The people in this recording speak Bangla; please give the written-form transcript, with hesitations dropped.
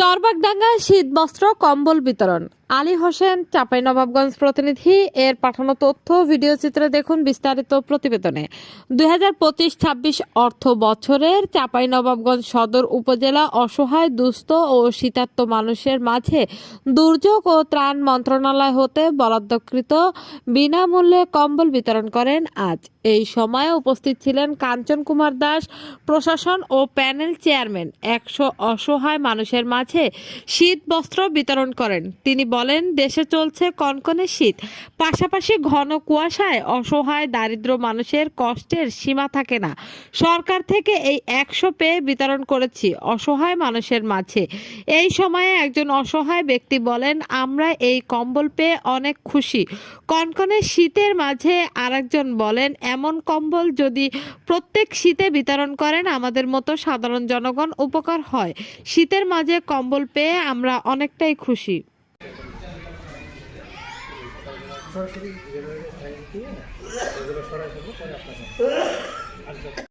চরবাগডাঙ্গা শীতবস্ত্র কম্বল বিতরণ। আলী হোসেন, চাঁপাইনবাবগঞ্জ প্রতিনিধি। এর পাঠানো তথ্য ভিডিও চিত্রে দেখুন বিস্তারিত প্রতিবেদনে। 2025-26 অর্থ বছরের চাঁপাইনবাবগঞ্জ সদর উপজেলা অসহায়, দুস্থ ও শীতার্ত মানুষের মাঝে দুর্যোগ ও ত্রাণ মন্ত্রণালয় হতে বরাদ্দকৃত বিনামূল্যে কম্বল বিতরণ করেন আজ। এই সময়ে উপস্থিত ছিলেন কাঞ্চন কুমার দাস, প্রশাসন ও প্যানেল চেয়ারম্যান। 100 অসহায় মানুষের মাঝে শীত বস্ত্র বিতরণ করেন। তিনি বলেন, দেশে চলছে কনকনে শীত, পাশাপাশি ঘন কুয়াশায় অসহায় দারিদ্র মানুষের কষ্টের সীমা থাকে না। সরকার থেকে এই 100 পেয়ে বিতরণ করেছি অসহায় মানুষের মাঝে। এই সময়ে একজন অসহায় ব্যক্তি বলেন, আমরা এই কম্বল পেয়ে অনেক খুশি। কনকনে শীতের মাঝে আরেকজন বলেন, এমন কম্বল যদি প্রত্যেক শীতে বিতরণ করেন আমাদের মতো সাধারণ জনগণ উপকার হয়। শীতের মাঝে কম্বল পেয়ে আমরা অনেকটাই খুশি।